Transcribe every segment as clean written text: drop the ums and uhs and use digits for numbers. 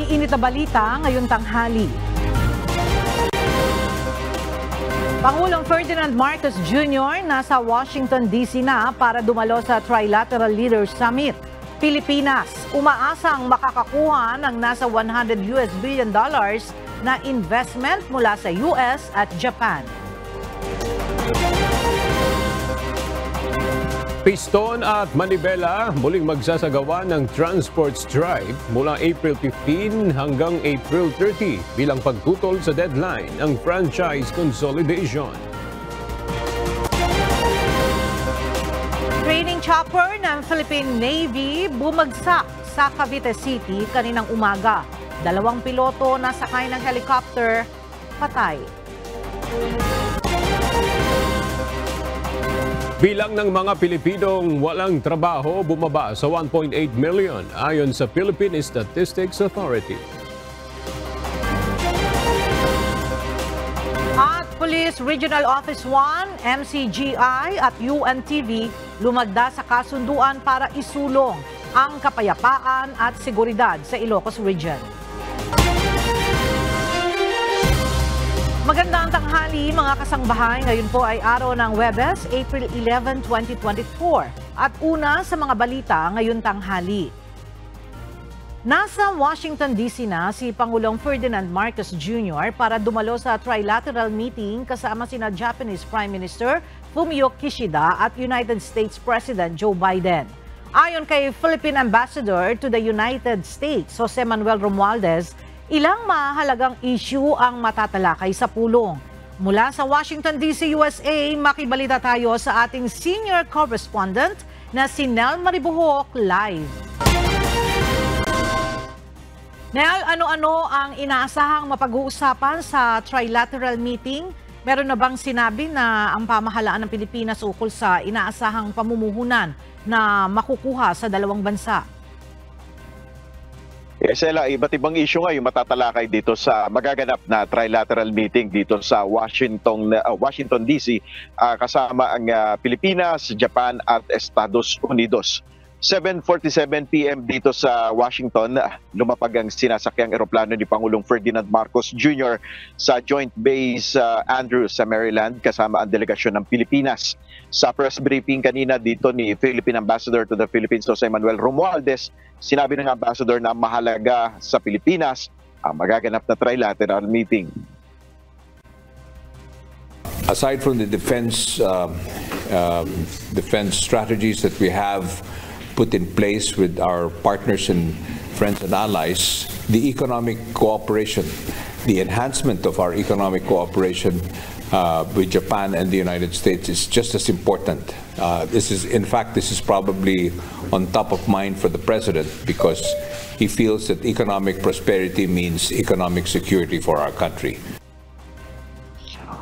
maiinit na balita ngayong tanghali. Pangulong Ferdinand Marcos Jr. nasa Washington DC na para dumalo sa Trilateral Leaders Summit. Pilipinas, umaasang makakakuha ng nasa $100 billion na investment mula sa US at Japan. Piston at Manibela muling magsasagawa ng transport strike mula April 15 hanggang April 30 bilang pagtutol sa deadline ng franchise consolidation. Training chopper ng Philippine Navy bumagsak sa Cavite City kaninang umaga. 2 piloto na sakay ng helicopter patay. Bilang ng mga Pilipinong walang trabaho bumaba sa 1.8 million ayon sa Philippine Statistics Authority. At Police Regional Office 1, MCGI at UNTV lumagda sa kasunduan para isulong ang kapayapaan at seguridad sa Ilocos Region. Magandang tanghali mga kasangbahay. Ngayon po ay araw ng Huwebes, April 11, 2024. At una sa mga balita ngayon tanghali. Nasa Washington DC na si Pangulong Ferdinand Marcos Jr. para dumalo sa trilateral meeting kasama sina Japanese Prime Minister Fumio Kishida at United States President Joe Biden. Ayon kay Philippine Ambassador to the United States, Jose Manuel Romualdez, ilang mahalagang issue ang matatalakay sa pulong. Mula sa Washington DC, USA, makibalita tayo sa ating senior correspondent na si Nel Maribuhok live. Nel, ano-ano ang inaasahang mapag-uusapan sa trilateral meeting? Meron na bang sinabi na ang pamahalaan ng Pilipinas ukol sa inaasahang pamumuhunan na makukuha sa dalawang bansa? Sela, iba't ibang issue nga yung matatalakay dito sa magaganap na trilateral meeting dito sa Washington DC kasama ang Pilipinas, Japan at Estados Unidos. 7:47 PM dito sa Washington, lumapag ang sinasakyang eroplano ni Pangulong Ferdinand Marcos Jr. sa Joint Base Andrews sa Maryland kasama ang delegasyon ng Pilipinas. Sa press briefing kanina dito ni Philippine Ambassador to the Philippines, Jose Manuel Romualdez, sinabi ng ambassador na mahalaga sa Pilipinas ang magaganap na trilateral meeting. Aside from the defense strategies that we have put in place with our partners and friends and allies, the economic cooperation, the enhancement of our economic cooperation with Japan and the United States is just as important. This is probably on top of mind for the President because he feels that economic prosperity means economic security for our country.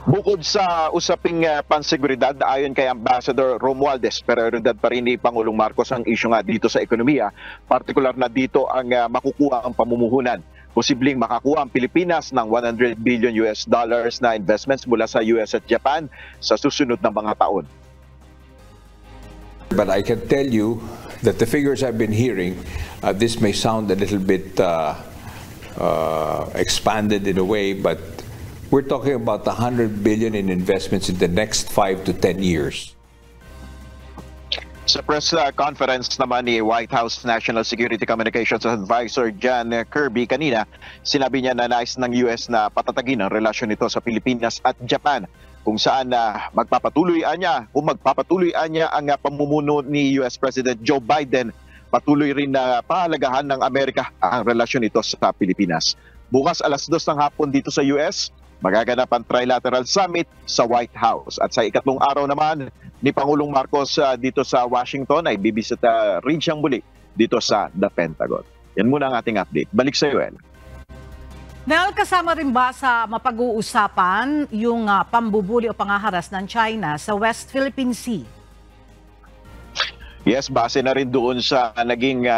Bukod sa usaping panseguridad, ayon kay Ambassador Romualdez, prioridad pa rin ni Pangulong Marcos ang isyu nga dito sa ekonomiya, partikular na dito ang makukuha ang pamumuhunan. Posibleng makakuha ang Pilipinas ng $100 billion na investments mula sa US at Japan sa susunod na mga taon. But I can tell you that the figures I've been hearing, this may sound a little bit expanded in a way, but we're talking about $100 billion in investments in the next 5 to 10 years. Sa press conference naman ni White House National Security Communications Advisor John Kirby kanina, sinabi niya na nais ng US na patatagin ang relasyon nito sa Pilipinas at Japan, kung saan magpapatuloy niya ang pamumuno ni US President Joe Biden, patuloy rin na pahalagahan ng Amerika ang relasyon nito sa Pilipinas. Bukas alas 2 ng hapon dito sa US, magaganap ang Trilateral Summit sa White House. At sa ikatlong araw naman ni Pangulong Marcos dito sa Washington ay bibisita rin siyang muli dito sa The Pentagon. Yan muna ang ating update. Balik sa iyo, El. Nel, kasama rin ba sa mapag-uusapan yung pambubuli o pangaharas ng China sa West Philippine Sea? Yes, base na rin doon sa naging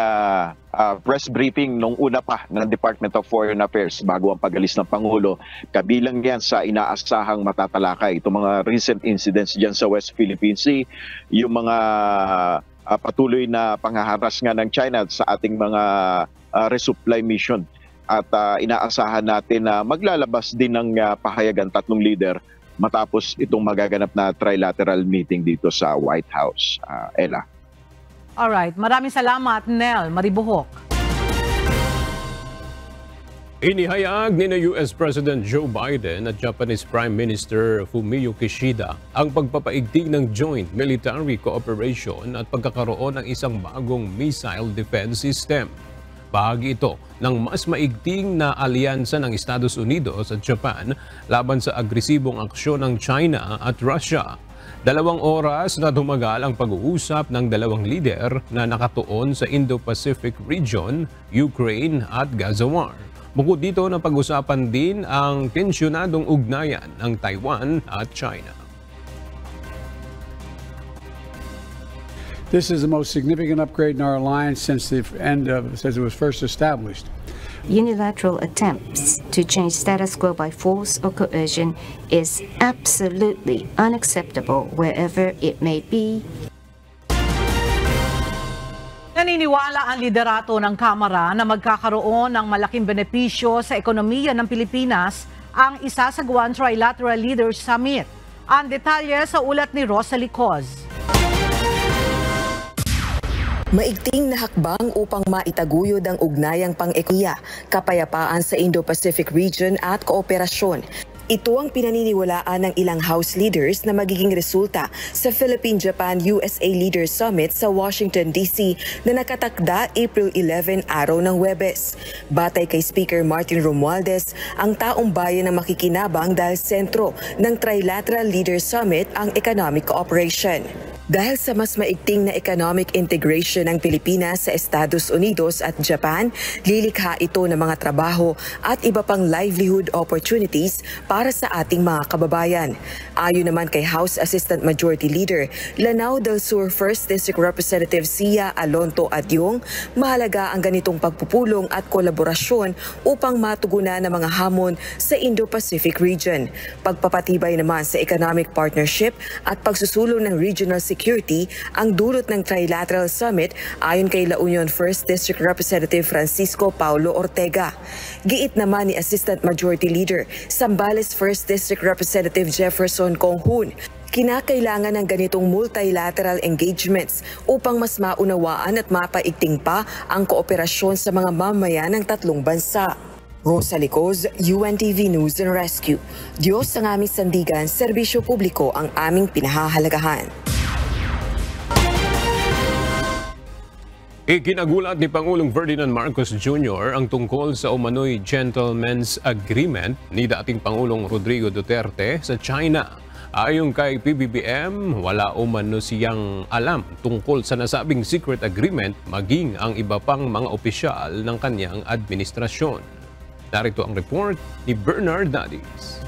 press briefing nung una pa ng Department of Foreign Affairs bago ang pag-alis ng Pangulo. Kabilang yan sa inaasahang matatalakay itong mga recent incidents dyan sa West Philippine Sea, yung mga patuloy na panghaharas nga ng China sa ating mga resupply mission at inaasahan natin na maglalabas din ng pahayagan tatlong leader matapos itong magaganap na trilateral meeting dito sa White House. Ella. Alright, maraming salamat, Nel Maribuhok. Inihayag ni US President Joe Biden at Japanese Prime Minister Fumio Kishida ang pagpapaigting ng joint military cooperation at pagkakaroon ng isang bagong missile defense system. Bahagi ito ng mas maigting na alyansa ng Estados Unidos at Japan laban sa agresibong aksyon ng China at Russia. 2 oras na tumagal ang pag-uusap ng dalawang lider na nakatuon sa Indo-Pacific region, Ukraine at Gaza War. Bukod dito, napag-usapan din ang tensyonadong ugnayan ng Taiwan at China. This is the most significant upgrade in our alliance since it was first established. Unilateral attempts to change status quo by force or coercion is absolutely unacceptable wherever it may be. Naniniwala ang liderato ng Kamara na magkakaroon ng malaking benepisyo sa ekonomiya ng Pilipinas ang isasagawang Trilateral Leaders Summit. Ang detalye sa ulat ni Rosalie Coz. Maigting na hakbang upang maitaguyod ang ugnayang pang-ekonomiya, kapayapaan sa Indo-Pacific region at kooperasyon. Ito ang pinaniniwalaan ng ilang House leaders na magiging resulta sa Philippine-Japan-USA Leaders Summit sa Washington, D.C. na nakatakda April 11 araw ng Huwebes. Batay kay Speaker Martin Romualdez, ang taong bayan na makikinabang dahil sentro ng Trilateral Leaders Summit ang economic cooperation. Dahil sa mas maigting na economic integration ng Pilipinas sa Estados Unidos at Japan, lilikha ito ng mga trabaho at iba pang livelihood opportunities para sa ating mga kababayan. Ayon naman kay House Assistant Majority Leader Lanao del Sur 1st District Representative Sia Alonto Adyong, mahalaga ang ganitong pagpupulong at kolaborasyon upang matugunan ang mga hamon sa Indo-Pacific region. Pagpapatibay naman sa economic partnership at pagsusulong ng regional security ang dulot ng Trilateral Summit ayon kay La Union 1st District Representative Francisco Paulo Ortega. Giit naman ni Assistant Majority Leader Zambales 1st District Representative Jefferson Conghun, kinakailangan ng ganitong multilateral engagements upang mas maunawaan at mapaigting pa ang kooperasyon sa mga mamamayan ng tatlong bansa. Rosalie Coz, UNTV News and Rescue. Diyos ang aming sandigan, serbisyo publiko ang aming pinahahalagahan. Ikinagulat ni Pangulong Ferdinand Marcos Jr. ang tungkol sa umano'y gentleman's agreement ni dating Pangulong Rodrigo Duterte sa China. Ayon kay PBBM, wala umano siyang alam tungkol sa nasabing secret agreement maging ang iba pang mga opisyal ng kanyang administrasyon. Narito ang report ni Bernard Nadis.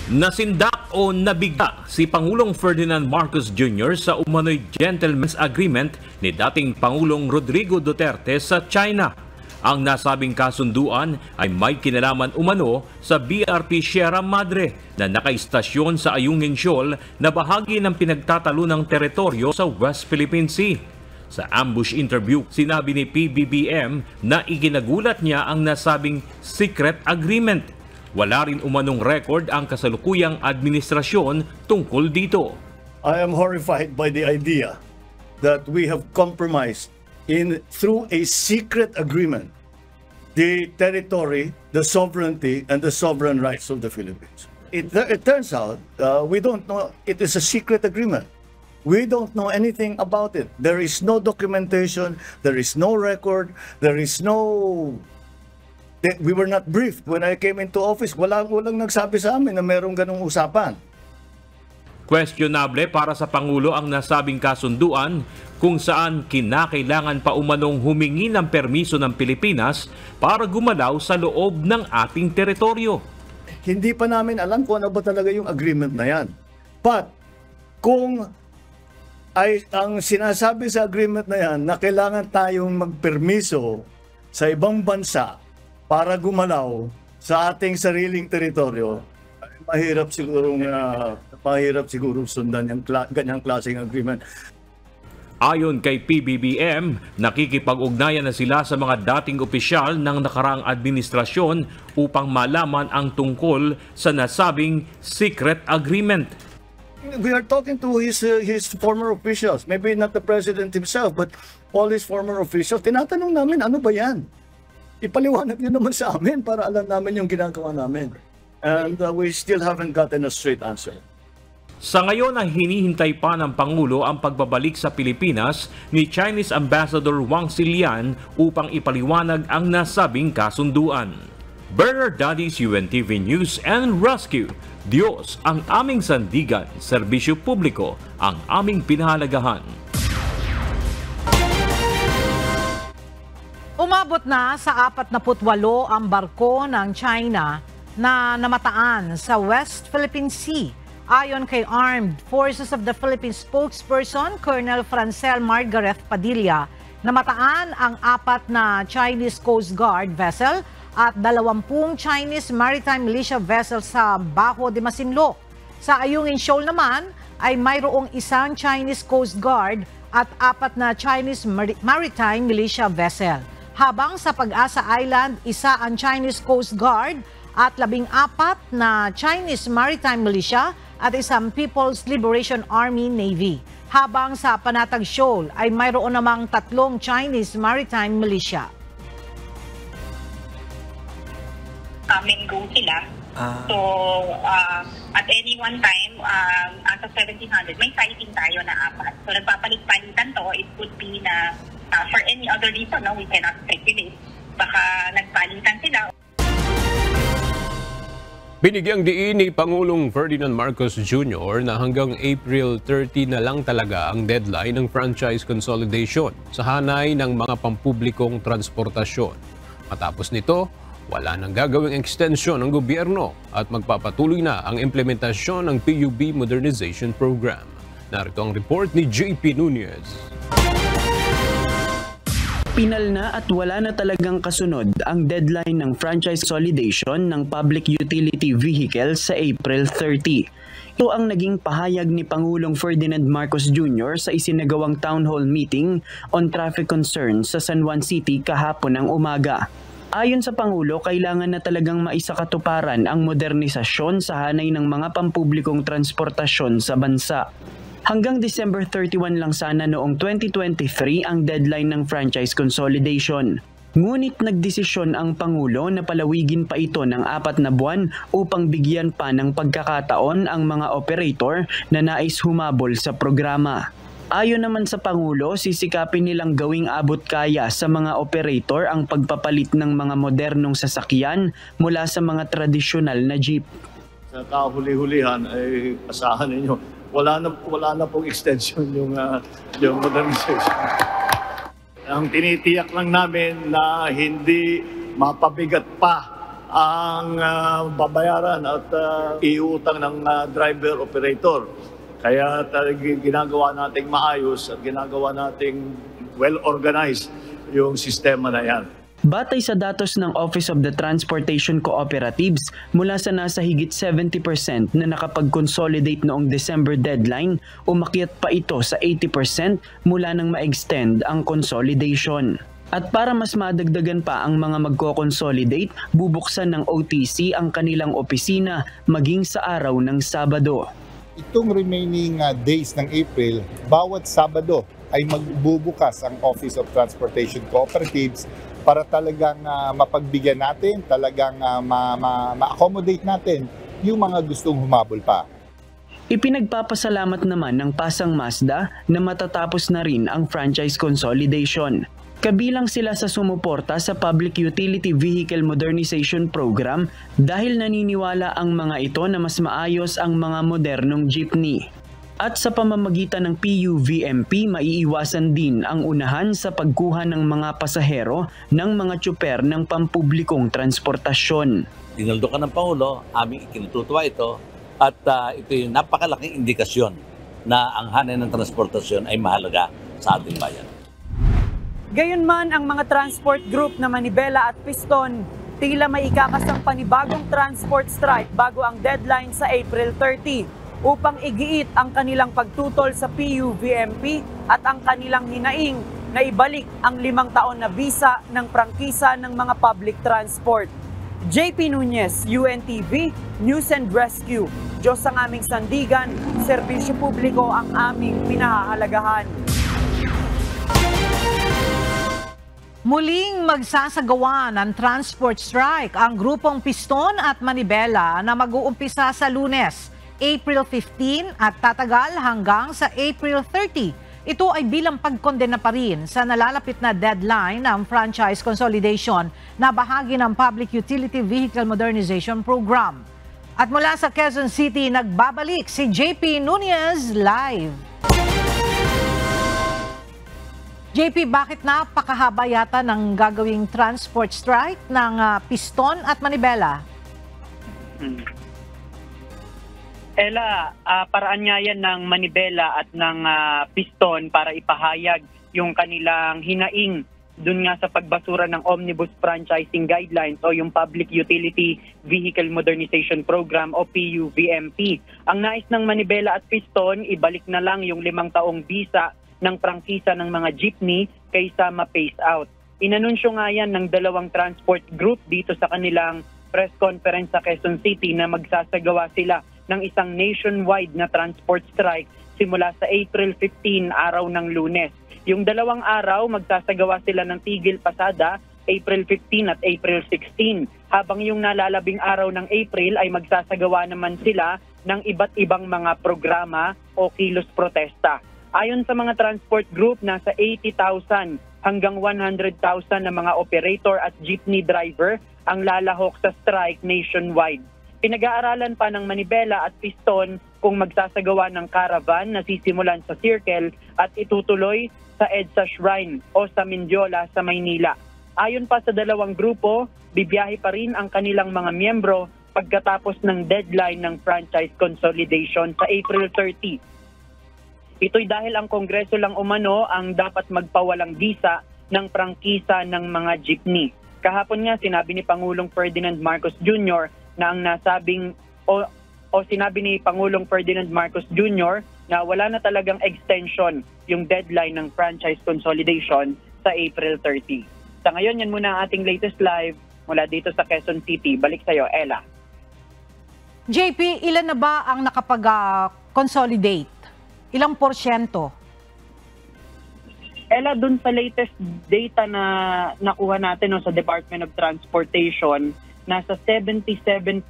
Nasindak o nabigla si Pangulong Ferdinand Marcos Jr. sa umano'y gentleman's agreement ni dating Pangulong Rodrigo Duterte sa China. Ang nasabing kasunduan ay may kinalaman umano sa BRP Sierra Madre na nakaistasyon sa Ayungin Shoal na bahagi ng pinagtatalunang teritoryo sa West Philippine Sea. Sa ambush interview, sinabi ni PBBM na ikinagulat niya ang nasabing secret agreement. Wala rin umanong record ang kasalukuyang administrasyon tungkol dito. I am horrified by the idea that we have compromised through a secret agreement the territory, the sovereignty, and the sovereign rights of the Philippines. It turns out we don't know. It is a secret agreement. We don't know anything about it. There is no documentation. There is no record. There is no... We were not briefed when I came into office. Walang nagsabi sa amin na merong ganung usapan. Questionable para sa Pangulo ang nasabing kasunduan kung saan kinakailangan pa umanong humingi ng permiso ng Pilipinas para gumalaw sa loob ng ating teritoryo. Hindi pa namin alam kung ano ba talaga yung agreement na yan. But kung ang sinasabi sa agreement na yan na kailangan tayong magpermiso sa ibang bansa para gumalaw sa ating sariling teritoryo, mahirap siguro sundan yung ganyang klaseng agreement. Ayon kay PBBM, nakikipag-ugnayan na sila sa mga dating opisyal ng nakaraang administrasyon upang malaman ang tungkol sa nasabing secret agreement. We are talking to his former officials, maybe not the president himself, but all his former officials. Tinatanong namin, ano ba yan? Ipaliwanag niyo naman sa amin para alam namin yung ginagawa namin. And we still haven't gotten a straight answer. Sa ngayon ay hinihintay pa ng Pangulo ang pagbabalik sa Pilipinas ni Chinese Ambassador Wang Xilian upang ipaliwanag ang nasabing kasunduan. Bernard Dadis, UNTV News and Rescue. Diyos ang aming sandigan, serbisyo publiko ang aming pinahalagahan. Umabot na sa 48 ang barko ng China na namataan sa West Philippine Sea. Ayon kay Armed Forces of the Philippines spokesperson, Colonel Francel Margareth Padilla, namataan ang 4 na Chinese Coast Guard vessel at 20 Chinese Maritime Militia vessel sa Bajo de Masinloc. Sa Ayungin Shoal naman ay mayroong 1 Chinese Coast Guard at 4 na Chinese Maritime Militia vessel. Habang sa Pag-asa Island, 1 ang Chinese Coast Guard at 14 na Chinese Maritime Militia at 1 People's Liberation Army Navy. Habang sa Panatag Shoal ay mayroon namang 3 Chinese Maritime Militia. Go sila. So, at any one time, as of 1700, may sighting tayo na 4. So, nagpapalit-palitan to. It could be na for any other reason, no, we cannot speculate. Baka nagpalitan sila. Binigyang diin ni Pangulong Ferdinand Marcos Jr. na hanggang April 30 na lang talaga ang deadline ng franchise consolidation sa hanay ng mga pampublikong transportasyon. Matapos nito, wala nang gagawing extension ng gobyerno at magpapatuloy na ang implementasyon ng PUB Modernization Program. Narito ang report ni JP Nunez. Pinal na at wala na talagang kasunod ang deadline ng franchise consolidation ng public utility vehicles sa April 30. Ito ang naging pahayag ni Pangulong Ferdinand Marcos Jr. sa isinagawang town hall meeting on traffic concerns sa San Juan City kahapon ng umaga. Ayon sa Pangulo, kailangan na talagang maisakatuparan ang modernisasyon sa hanay ng mga pampublikong transportasyon sa bansa. Hanggang December 31 lang sana noong 2023 ang deadline ng franchise consolidation. Ngunit nagdesisyon ang Pangulo na palawigin pa ito ng 4 na buwan upang bigyan pa ng pagkakataon ang mga operator na nais humabol sa programa. Ayon naman sa Pangulo, sisikapin nilang gawing abot kaya sa mga operator ang pagpapalit ng mga modernong sasakyan mula sa mga tradisyonal na jeep. Sa kahuli-hulihan ay asahan ninyo. Wala na pong extension yung modernization. Ang tinitiyak lang namin na hindi mapabigat pa ang babayaran at iutang ng driver-operator. Kaya ginagawa nating maayos at ginagawa nating well-organized yung sistema na yan. Batay sa datos ng Office of the Transportation Cooperatives, mula sa nasa higit 70% na nakapag-consolidate noong December deadline, umakyat pa ito sa 80% mula nang ma-extend ang consolidation. At para mas madagdagan pa ang mga magko-consolidate, bubuksan ng OTC ang kanilang opisina maging sa araw ng Sabado. Itong remaining days ng April, bawat Sabado ay magbubukas ang Office of Transportation Cooperatives para talagang mapagbigyan natin, talagang ma-accommodate natin yung mga gustong humabol pa. Ipinagpapasalamat naman ng Pasang Mazda na matatapos na rin ang franchise consolidation. Kabilang sila sa sumuporta sa Public Utility Vehicle Modernization Program dahil naniniwala ang mga ito na mas maayos ang mga modernong jeepney. At sa pamamagitan ng PUVMP, maiiwasan din ang unahan sa pagkuha ng mga pasahero ng mga tsuper ng pampublikong transportasyon. Dinaldukan ng Pangulo, aming ikinututuwa ito at ito yung napakalaking indikasyon na ang hanay ng transportasyon ay mahalaga sa ating bayan. Gayunman, ang mga transport group na Manibela at Piston tila may ikakasang panibagong transport strike bago ang deadline sa April 30. upang igiit ang kanilang pagtutol sa PUVMP at ang kanilang hinaing na ibalik ang 5 taon na bisa ng prangkisa ng mga public transport. JP Nunez, UNTV, News and Rescue. Diyos ang aming sandigan, serbisyo publiko ang aming pinahahalagahan. Muling magsasagawa ng transport strike ang grupong Piston at Manibela na mag-uumpisa sa Lunes, April 15 at tatagal hanggang sa April 30. Ito ay bilang pagkondena pa rin sa nalalapit na deadline ng franchise consolidation na bahagi ng Public Utility Vehicle Modernization Program. At mula sa Quezon City, nagbabalik si JP Nunez live. JP, bakit napakahaba yata ng gagawing transport strike ng Piston at Manibela? Ella, paraan nga yan ng Manibela at ng Piston para ipahayag yung kanilang hinaing dun nga sa pagbasura ng Omnibus Franchising Guidelines o yung Public Utility Vehicle Modernization Program o PUVMP. Ang nais ng Manibela at Piston, ibalik na lang yung 5 taong bisa ng prangkisa ng mga jeepney kaysa ma-phase out. Inanunsyo nga yan ng 2 transport group dito sa kanilang press conference sa Quezon City na magsasagawa sila ng isang nationwide na transport strike simula sa April 15, araw ng Lunes. Yung 2 araw, magsasagawa sila ng tigil pasada, April 15 at April 16. Habang yung nalalabing araw ng April ay magsasagawa naman sila ng iba't ibang mga programa o kilos protesta. Ayon sa mga transport group, nasa 80,000 hanggang 100,000 na mga operator at jeepney driver ang lalahok sa strike nationwide. Pinag-aaralan pa ng Manibela at Piston kung magsasagawa ng caravan na sisimulan sa Circle at itutuloy sa EDSA Shrine o sa Mindiola sa Maynila. Ayon pa sa 2 grupo, bibiyahe pa rin ang kanilang mga miyembro pagkatapos ng deadline ng franchise consolidation sa April 30. Ito'y dahil ang Kongreso lang umano ang dapat magpawalang bisa ng prangkisa ng mga jeepney. Kahapon nga sinabi ni Pangulong Ferdinand Marcos Jr. na ang nasabing sinabi ni Pangulong Ferdinand Marcos Jr. na wala na talagang extension yung deadline ng franchise consolidation sa April 30. Sa ngayon, yan muna ang ating latest live mula dito sa Quezon City. Balik sa'yo, Ella. JP, ilan na ba ang nakapag-consolidate? Ilang porsyento? Ella, dun sa latest data na nakuha natin sa Department of Transportation, nasa 77%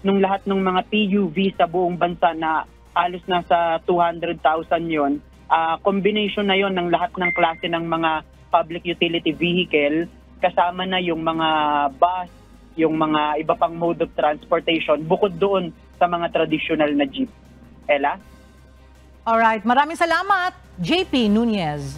nung lahat ng mga PUV sa buong bansa na halos nasa 200,000 yon. Combination na yon ng lahat ng klase ng mga public utility vehicle, kasama na yung mga bus, yung mga iba pang mode of transportation, bukod doon sa mga traditional na jeep. Ella? Alright, maraming salamat, JP Nunez.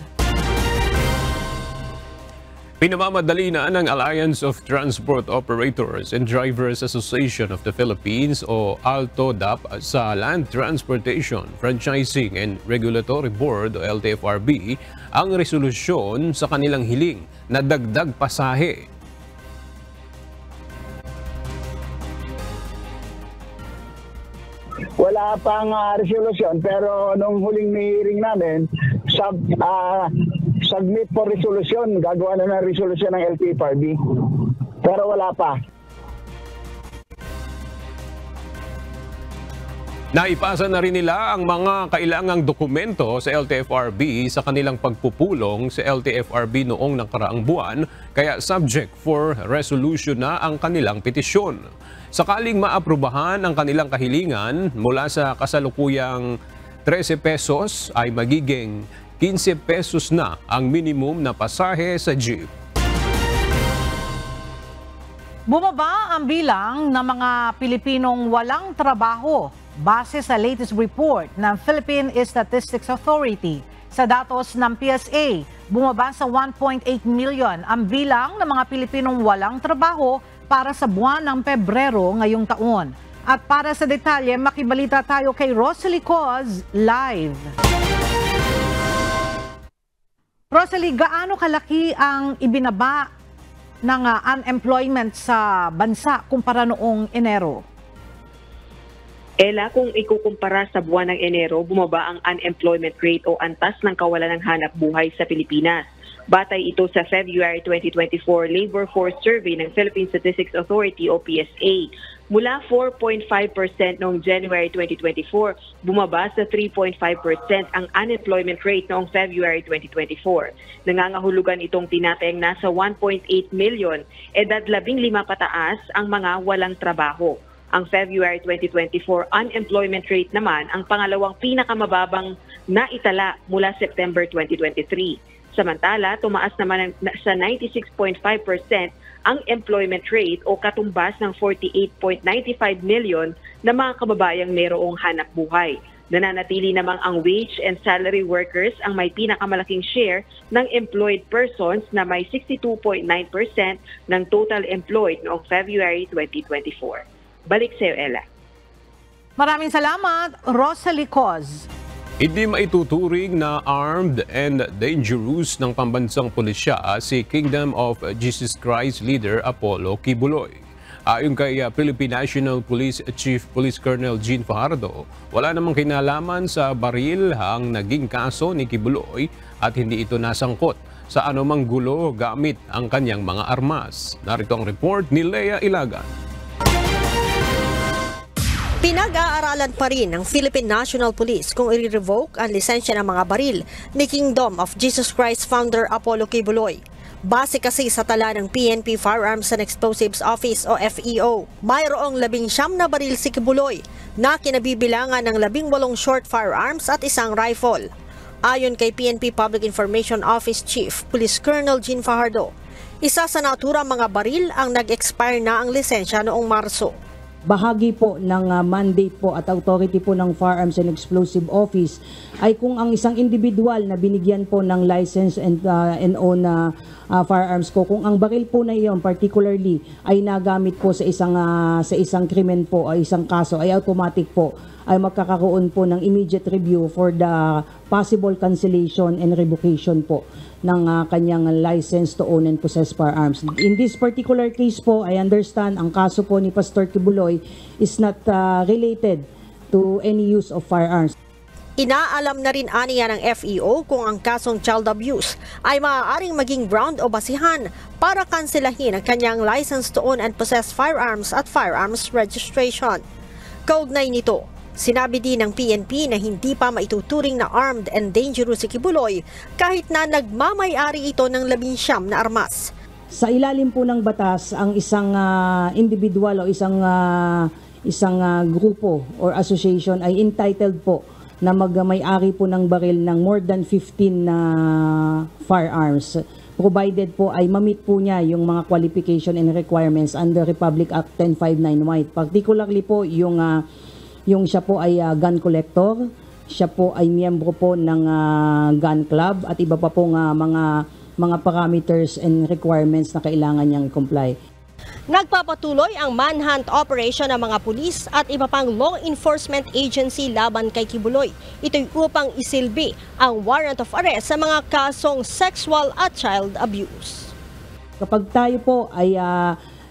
Pinamamadali na ng Alliance of Transport Operators and Drivers Association of the Philippines o ALTODAP sa Land Transportation, Franchising and Regulatory Board o LTFRB ang resolusyon sa kanilang hiling na dagdag pasahe. Wala pang resolusyon, pero nung huling hearing namin, submit for resolution, gagawa na ng resolution ng LTFRB. Pero wala pa. Naipasa na rin nila ang mga kailangang dokumento sa LTFRB sa kanilang pagpupulong sa LTFRB noong nakaraang buwan, kaya subject for resolution na ang kanilang petisyon. Sakaling maaprubahan ang kanilang kahilingan mula sa kasalukuyang 13 pesos ay magiging 15 pesos na ang minimum na pasahe sa jeep. Bumaba ang bilang ng mga Pilipinong walang trabaho base sa latest report ng Philippine Statistics Authority. Sa datos ng PSA, bumaba sa 1.8 million ang bilang ng mga Pilipinong walang trabaho para sa buwan ng Pebrero ngayong taon. At para sa detalye, makibalita tayo kay Rosalie Coz live. Rosalie, gaano kalaki ang ibinaba ng unemployment sa bansa kumpara noong Enero? Ella, kung ikukumpara sa buwan ng Enero, bumaba ang unemployment rate o antas ng kawalan ng hanap buhay sa Pilipinas. Batay ito sa February 2024 Labor Force Survey ng Philippine Statistics Authority o PSA. Mula 4.5% noong January 2024, bumaba sa 3.5% ang unemployment rate noong February 2024. Nangangahulugan itong tinatayang nasa 1.8 million, edad 15 pataas ang mga walang trabaho. Ang February 2024 unemployment rate naman ang pangalawang pinakamababang naitala mula September 2023. Samantala, tumaas naman sa 96.5% ang employment rate o katumbas ng 48.95 million na mga kababayang mayroong hanap buhay. Nananatili namang ang wage and salary workers ang may pinakamalaking share ng employed persons na may 62.9% ng total employed noong February 2024. Balik sa iyo, Ella. Maraming salamat, Rosalie Coz. Hindi maituturing na armed and dangerous ng pambansang pulisya si Kingdom of Jesus Christ leader Apollo Kibuloy. Ayon kay Philippine National Police Chief Police Colonel Jean Fajardo, wala namang kinalaman sa baril ang naging kaso ni Kibuloy at hindi ito nasangkot sa anumang gulo gamit ang kanyang mga armas. Narito ang report ni Lea Ilagan. Pinag-aaralan pa rin ng Philippine National Police kung i-revoke ang lisensya ng mga baril ni Kingdom of Jesus Christ founder Apollo Kibuloy. Base kasi sa tala ng PNP Firearms and Explosives Office o FEO, mayroong 19 na baril si Kibuloy na kinabibilangan ng 18 short firearms at isang rifle. Ayon kay PNP Public Information Office Chief Police Colonel Jean Fajardo, isa sa naturang mga baril ang nag-expire na ang lisensya noong Marso. Bahagi po ng mandate po at authority po ng Firearms and Explosive Office ay kung ang isang individual na binigyan po ng license and own firearms ko, kung ang baril po na iyon particularly ay nagamit po sa isang krimen po o isang kaso, ay automatic po ay magkakaroon po ng immediate review for the possible cancellation and revocation po ng kanyang license to own and possess firearms. In this particular case po, I understand ang kaso po ni Pastor Kibuloy is not related to any use of firearms. Inaalam na rin aniya ng FEO kung ang kasong child abuse ay maaaring maging ground o basihan para kanselahin ang kanyang license to own and possess firearms at firearms registration. Kaugnay nito, sinabi din ng PNP na hindi pa maituturing na armed and dangerous si Kibuloy kahit na nagmamay-ari ito ng 19 na armas. Sa ilalim po ng batas, ang isang individual o isang grupo or association ay entitled po na magmay-ari po ng baril ng more than 15 firearms. Provided po ay ma-meet po niya yung mga qualification and requirements under Republic Act 10591. Particularly po yung siya po ay gun collector, siya po ay miyembro po ng gun club at iba pa po mga parameters and requirements na kailangan niyang comply. Nagpapatuloy ang manhunt operation ng mga pulis at iba pang law enforcement agency laban kay Kibuloy. Ito'y upang isilbi ang warrant of arrest sa mga kasong sexual at child abuse. Kapag tayo po ay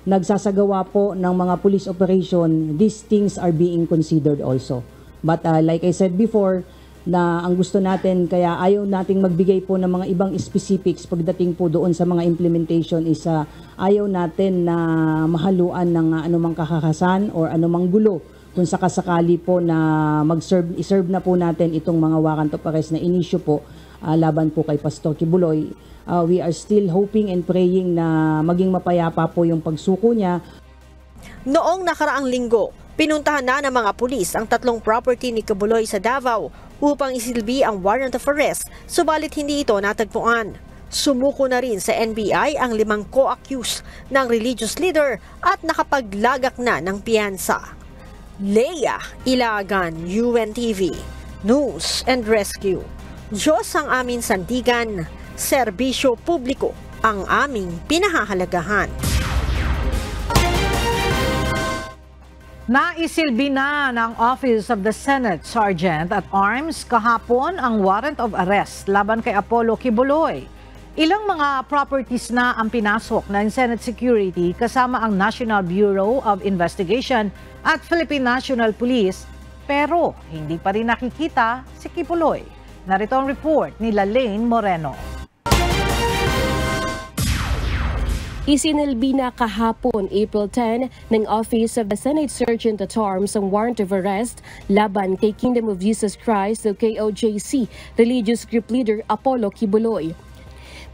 nagsasagawa po ng mga police operation, these things are being considered also. But like I said before, na ang gusto natin, kaya ayaw nating magbigay po ng mga ibang specifics pagdating po doon sa mga implementation is ayaw natin na mahaluan ng anumang kakakasan or anumang gulo kung sakasakali po na iserve na po natin itong mga warrant of arrest na inisyu po laban po kay Pastor Kibuloy. We are still hoping and praying na maging mapayapa po yung pagsuko niya. Noong nakaraang linggo, pinuntahan na ng mga pulis ang 3 property ni Kibuloy sa Davao upang isilbi ang warrant of arrest, subalit hindi ito natagpuan. Sumuko na rin sa NBI ang 5 co-accused ng religious leader at nakapaglagak na ng piyansa. Lea Ilagan, UNTV, News and Rescue. Diyos ang aming sandigan, serbisyo publiko ang aming pinahahalagahan. Naisilbi na ng Office of the Senate Sergeant at Arms kahapon ang warrant of arrest laban kay Apollo Kibuloy. Ilang mga properties na ang pinasok ng Senate Security kasama ang National Bureau of Investigation at Philippine National Police pero hindi pa rin nakikita si Kibuloy. Narito ang report ni Lane Moreno. Isinilbi na kahapon, April 10, ng Office of the Senate Sergeant at Arms ang warrant of arrest laban kay Kingdom of Jesus Christ o KOJC religious group leader Apollo Kibuloy.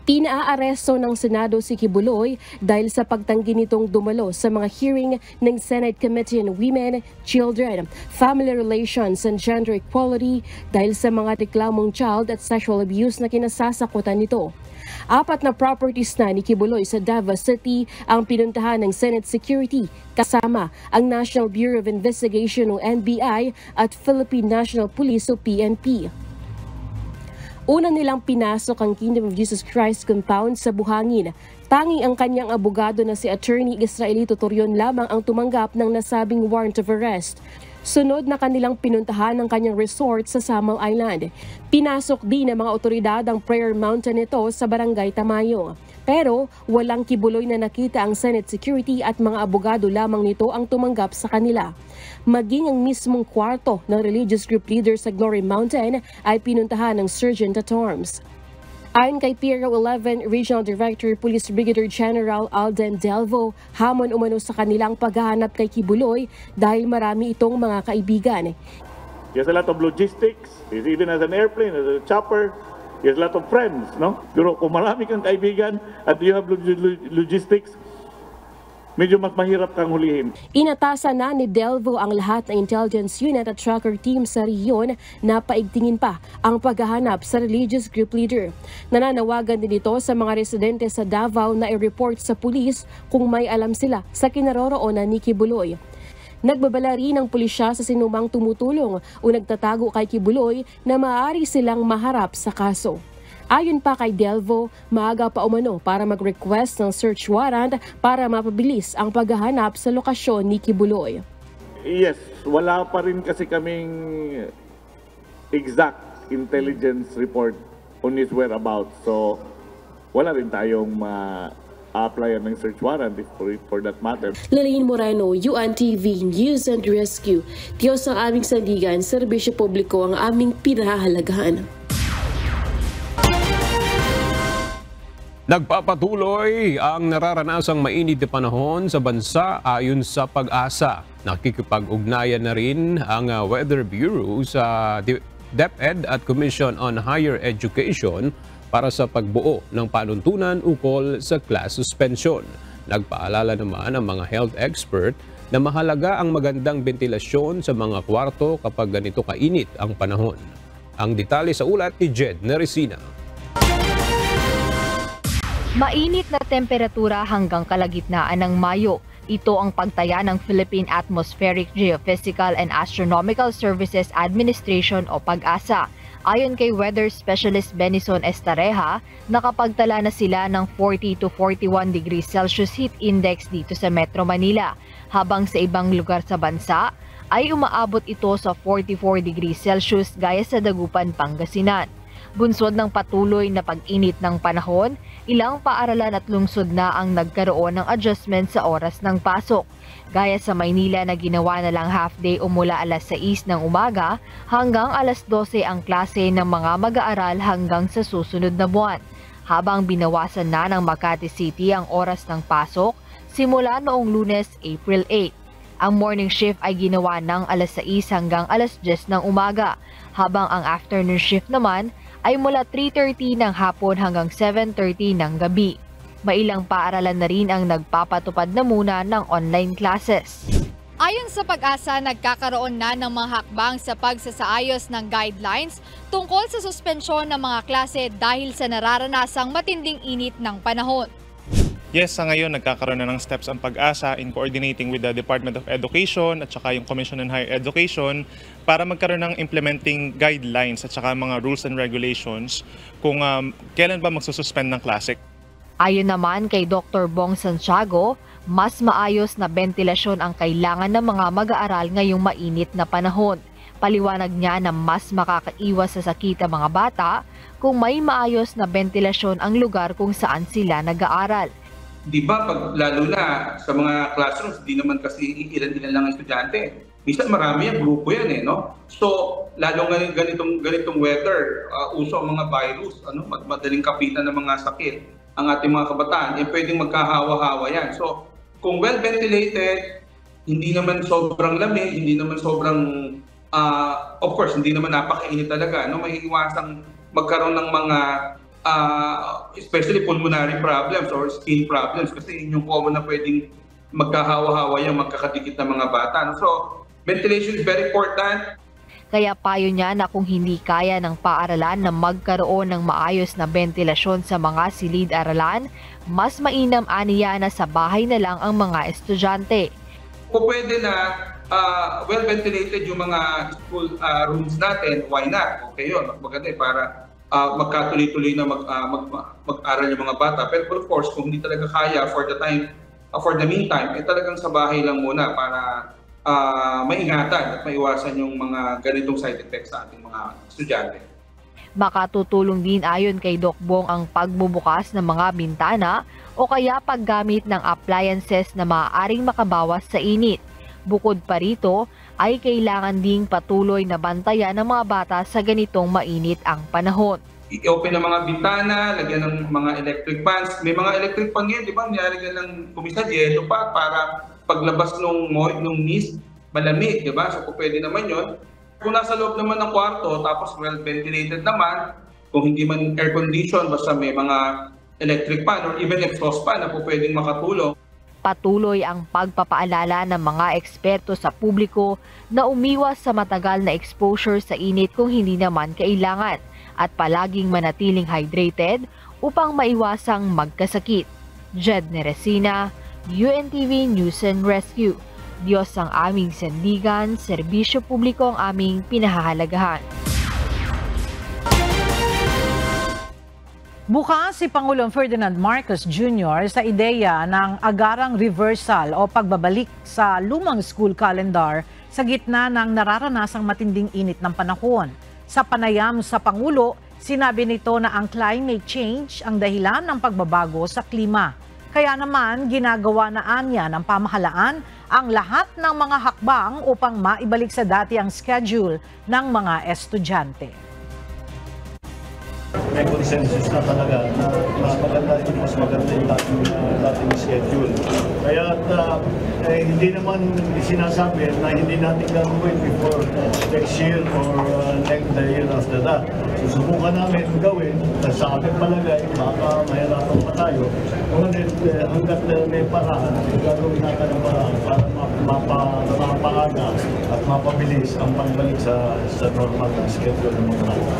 Pinaaresto ng Senado si Kibuloy dahil sa pagtanggi nitong dumalo sa mga hearing ng Senate Committee on Women, Children, Family Relations and Gender Equality dahil sa mga reklamong child at sexual abuse na kinasasakutan nito. 4 na properties na ni Kibuloy sa Davao City ang pinuntahan ng Senate Security kasama ang National Bureau of Investigation o NBI at Philippine National Police o PNP. Una nilang pinasok ang Kingdom of Jesus Christ compound sa Buhangin. Tanging ang kanyang abogado na si Attorney Israelito Torion lamang ang tumanggap ng nasabing warrant of arrest. Sunod na kanilang pinuntahan ang kanyang resort sa Samal Island. Pinasok din ng mga otoridad ang Prayer Mountain nito sa Barangay Tamayo. Pero walang Kibuloy na nakita ang Senate Security at mga abogado lamang nito ang tumanggap sa kanila. Maging ang mismong kwarto ng religious group leader sa Glory Mountain ay pinuntahan ng Sergeant at Arms. Ayon kay Piero 11 Regional Director Police Brigadier General Alden Delvo, hamon umano sa kanilang paghahanap kay Kibuloy dahil marami itong mga kaibigan. He has a lot of logistics, he's even has an airplane, has a chopper, he has a lot of friends, no? Pero kung marami kang kaibigan at you have logistics, medyo mas mahirap kang hulihin. Inatasan na ni Delvo ang lahat ng intelligence unit at tracker team sa rehiyon na paigtingin pa ang paghahanap sa religious group leader. Nananawagan din ito sa mga residente sa Davao na i-report sa pulis kung may alam sila sa kinaroroonan ni Kibuloy. Nagbabala rin ang pulisya sa sinumang tumutulong o nagtatago kay Kibuloy na maaari silang maharap sa kaso. Ayon pa kay Delvo, maaga pa umano para mag-request ng search warrant para mapabilis ang paghahanap sa lokasyon ni Kibuloy. Yes, wala pa rin kasi kaming exact intelligence report on his whereabouts. So, wala rin tayong ma-applyan ng search warrant for that matter. Lalaine Moreno, UNTV News and Rescue. Diyos ang aming sandigan, serbisyo publiko ang aming pinahahalagahan. Nagpapatuloy ang nararanasang mainit na panahon sa bansa ayon sa Pag-asa. Nakikipag-ugnayan na rin ang Weather Bureau sa DepEd at Commission on Higher Education para sa pagbuo ng panuntunan ukol sa class suspension. Nagpaalala naman ang mga health expert na mahalaga ang magandang ventilasyon sa mga kwarto kapag ganito kainit ang panahon. Ang detalye sa ulat ni Jed Neresina. Mainit na temperatura hanggang kalagitnaan ng Mayo. Ito ang pagtaya ng Philippine Atmospheric, Geophysical and Astronomical Services Administration o Pag-asa. Ayon kay weather specialist Benison Estareja, nakapagtala na sila ng 40 to 41 degrees Celsius heat index dito sa Metro Manila, habang sa ibang lugar sa bansa ay umaabot ito sa 44 degrees Celsius gaya sa Dagupan, Pangasinan. Bunsod ng patuloy na pag-init ng panahon, ilang paaralan at lungsod na ang nagkaroon ng adjustment sa oras ng pasok. Gaya sa Maynila na ginawa na lang half-day o mula alas 6 ng umaga hanggang alas 12 ang klase ng mga mag-aaral hanggang sa susunod na buwan. Habang binawasan na ng Makati City ang oras ng pasok simula noong Lunes, April 8. Ang morning shift ay ginawa ng alas 6 hanggang alas 10 ng umaga, habang ang afternoon shift naman ay mula 3:30 ng hapon hanggang 7:30 ng gabi. Mailang paaralan na rin ang nagpapatupad na muna ng online classes. Ayon sa Pag-asa, nagkakaroon na ng mga hakbang sa pagsasaayos ng guidelines tungkol sa suspensyon ng mga klase dahil sa nararanasang matinding init ng panahon. Yes, sa ngayon nagkakaroon na ng steps ang Pag-asa in coordinating with the Department of Education at saka yung Commission on Higher Education para magkaroon ng implementing guidelines at saka mga rules and regulations kung kailan ba magsususpend ng klase. Ayon naman kay Dr. Bong Santiago, mas maayos na ventilasyon ang kailangan ng mga mag-aaral ngayong mainit na panahon. Paliwanag niya na mas makakaiwas sa sakit ang mga bata kung may maayos na ventilasyon ang lugar kung saan sila nag-aaral. Di ba, lalo na sa mga classrooms, di naman kasi ilan-ilan lang ang estudyante. minsan marami ang grupo yan eh, no? So, lalo ngayon ganitong weather, uso ang mga virus, madaling kapitan ng mga sakit ang ating mga kabataan, pwedeng magkahawa-hawa yan. So, kung well-ventilated, hindi naman sobrang lamig, hindi naman sobrang, of course, hindi naman napakainit talaga, no? May iwasang magkaroon ng mga, especially pulmonary problems or skin problems, kasi yun yung common na pwedeng magkahawa-hawa yung magkakadikit ng mga bata. No? So, ventilation is very important. Kaya payo niya na kung hindi kaya ng paaralan na magkaroon ng maayos na ventilasyon sa mga silid-aralan, mas mainam aniya na sa bahay na lang ang mga estudyante. Kung pwede na well-ventilated yung mga school rooms natin, why not? Okay yun, maganda para magkatuloy-tuloy na mag-aral yung mga bata. Pero of course, kung hindi talaga kaya for the meantime, talagang sa bahay lang muna para maingatan at maiwasan yung mga ganitong side effects sa ating mga estudyante. Makatutulong din ayon kay Doc Bong ang pagbubukas ng mga bintana o kaya paggamit ng appliances na maaaring makabawas sa init. Bukod pa rito, ay kailangan ding patuloy na bantayan ng mga bata sa ganitong mainit ang panahon. I-open ang mga bintana, lagyan ng mga electric fans. May mga electric fan ngayon, di ba? Nilagyan ng kumisa yelo pa para paglabas nung mist, malamig, di ba? So kung pwede naman yun. Kung nasa loob naman ng kwarto, tapos well-ventilated naman, kung hindi man air condition, basta may mga electric fan or even exhaust fan na po pwedeng makatulong. Patuloy ang pagpapaalala ng mga eksperto sa publiko na umiwas sa matagal na exposure sa init kung hindi naman kailangan at palaging manatiling hydrated upang maiwasang magkasakit. Jed Neresina, UNTV News and Rescue. Diyos ang aming sandigan, serbisyo publiko ang aming pinahahalagahan. Bukas si Pangulong Ferdinand Marcos Jr. sa ideya ng agarang reversal o pagbabalik sa lumang school calendar sa gitna ng nararanasang matinding init ng panahon. Sa panayam sa Pangulo, sinabi nito na ang climate change ang dahilan ng pagbabago sa klima. Kaya naman ginagawa na anya ng pamahalaan ang lahat ng mga hakbang upang maibalik sa dati ang schedule ng mga estudyante. May consensus na talaga na mas maganda yung dating schedule. Kaya hindi naman sinasabi na hindi natin gagawin before next year or the year after that. Susubukan namin gawin, sa ating palagay, baka mahirapan pa tayo. Ngunit hanggat may paraan, gagawin natin ang paraan para mapaaga at mapabilis ang pagbalik sa normal na schedule ng mga bata.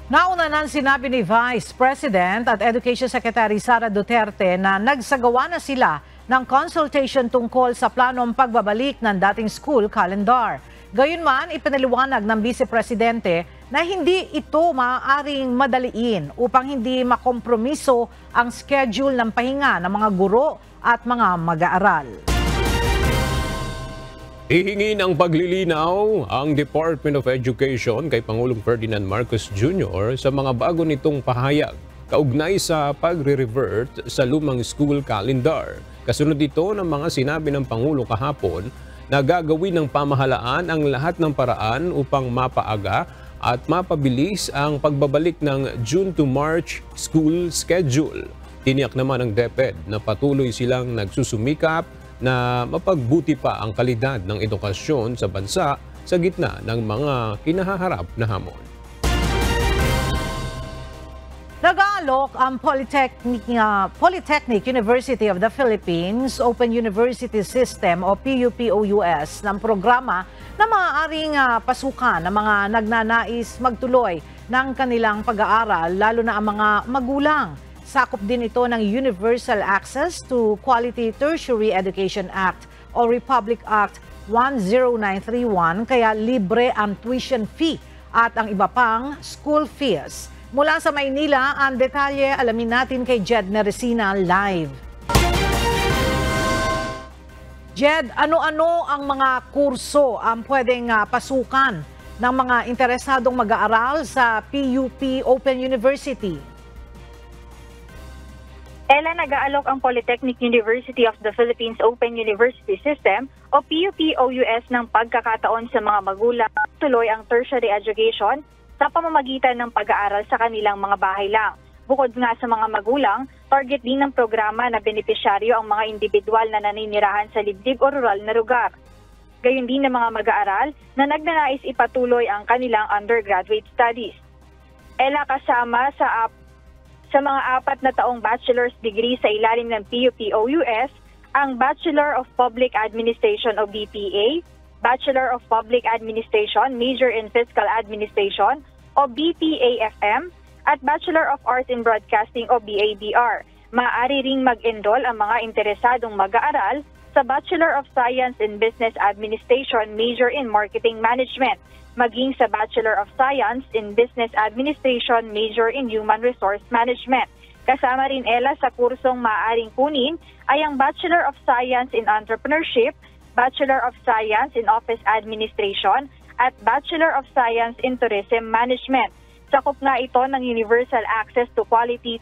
Nauna nang sinabi ni Vice President at Education Secretary Sara Duterte na nagsagawa na sila ng consultation tungkol sa planong pagbabalik ng dating school calendar. Gayunman, ipinaliwanag ng Vice Presidente na hindi ito maaaring madaliin upang hindi makompromiso ang schedule ng pahinga ng mga guro at mga mag-aaral. Hihingi ng paglilinaw ang Department of Education kay Pangulong Ferdinand Marcos Jr. sa mga bago nitong pahayag kaugnay sa pagre-revert sa lumang school calendar. Kasunod ito ng mga sinabi ng Pangulo kahapon na gagawin ng pamahalaan ang lahat ng paraan upang mapaaga at mapabilis ang pagbabalik ng June to March school schedule. Tiniyak naman ng DepEd na patuloy silang nagsusumikap na mapagbuti pa ang kalidad ng edukasyon sa bansa sa gitna ng mga kinahaharap na hamon. Nag-aalok ang Polytechnic University of the Philippines Open University System o PUPOUS ng programa na maaaring pasukan ng mga nagnanais magtuloy ng kanilang pag-aaral, lalo na ang mga magulang. Sakop din ito ng Universal Access to Quality Tertiary Education Act o Republic Act 10931, kaya libre ang tuition fee at ang iba pang school fees. Mula sa Maynila, ang detalye alamin natin kay Jed Neresina live. Jed, ano-ano ang mga kurso ang pwedeng pasukan ng mga interesadong mag-aaral sa PUP Open University? Ella, nag-aalok ang Polytechnic University of the Philippines Open University System o o PUP-OUS ng pagkakataon sa mga magulang tuloy ang tertiary education sa pamamagitan ng pag-aaral sa kanilang mga bahay lang. Bukod nga sa mga magulang, target din ng programa na benepisyaryo ang mga individual na naninirahan sa liblib o rural na lugar. Gayon din ng mga mag-aaral na nagnanais ipatuloy ang kanilang undergraduate studies. Ela, kasama sa mga 4 na taong bachelor's degree sa ilalim ng PUP-OUS, ang Bachelor of Public Administration o BPA, Bachelor of Public Administration, Major in Fiscal Administration o BPAFM, at Bachelor of Arts in Broadcasting o BABR. Maaari ring mag-enroll ang mga interesadong mag-aaral sa Bachelor of Science in Business Administration, Major in Marketing Management, maging sa Bachelor of Science in Business Administration, Major in Human Resource Management. Kasama rin, Ella, sa kursong maaaring kunin ay ang Bachelor of Science in Entrepreneurship, Bachelor of Science in Office Administration, at Bachelor of Science in Tourism Management. Sakop nga ito ng Universal Access to Quality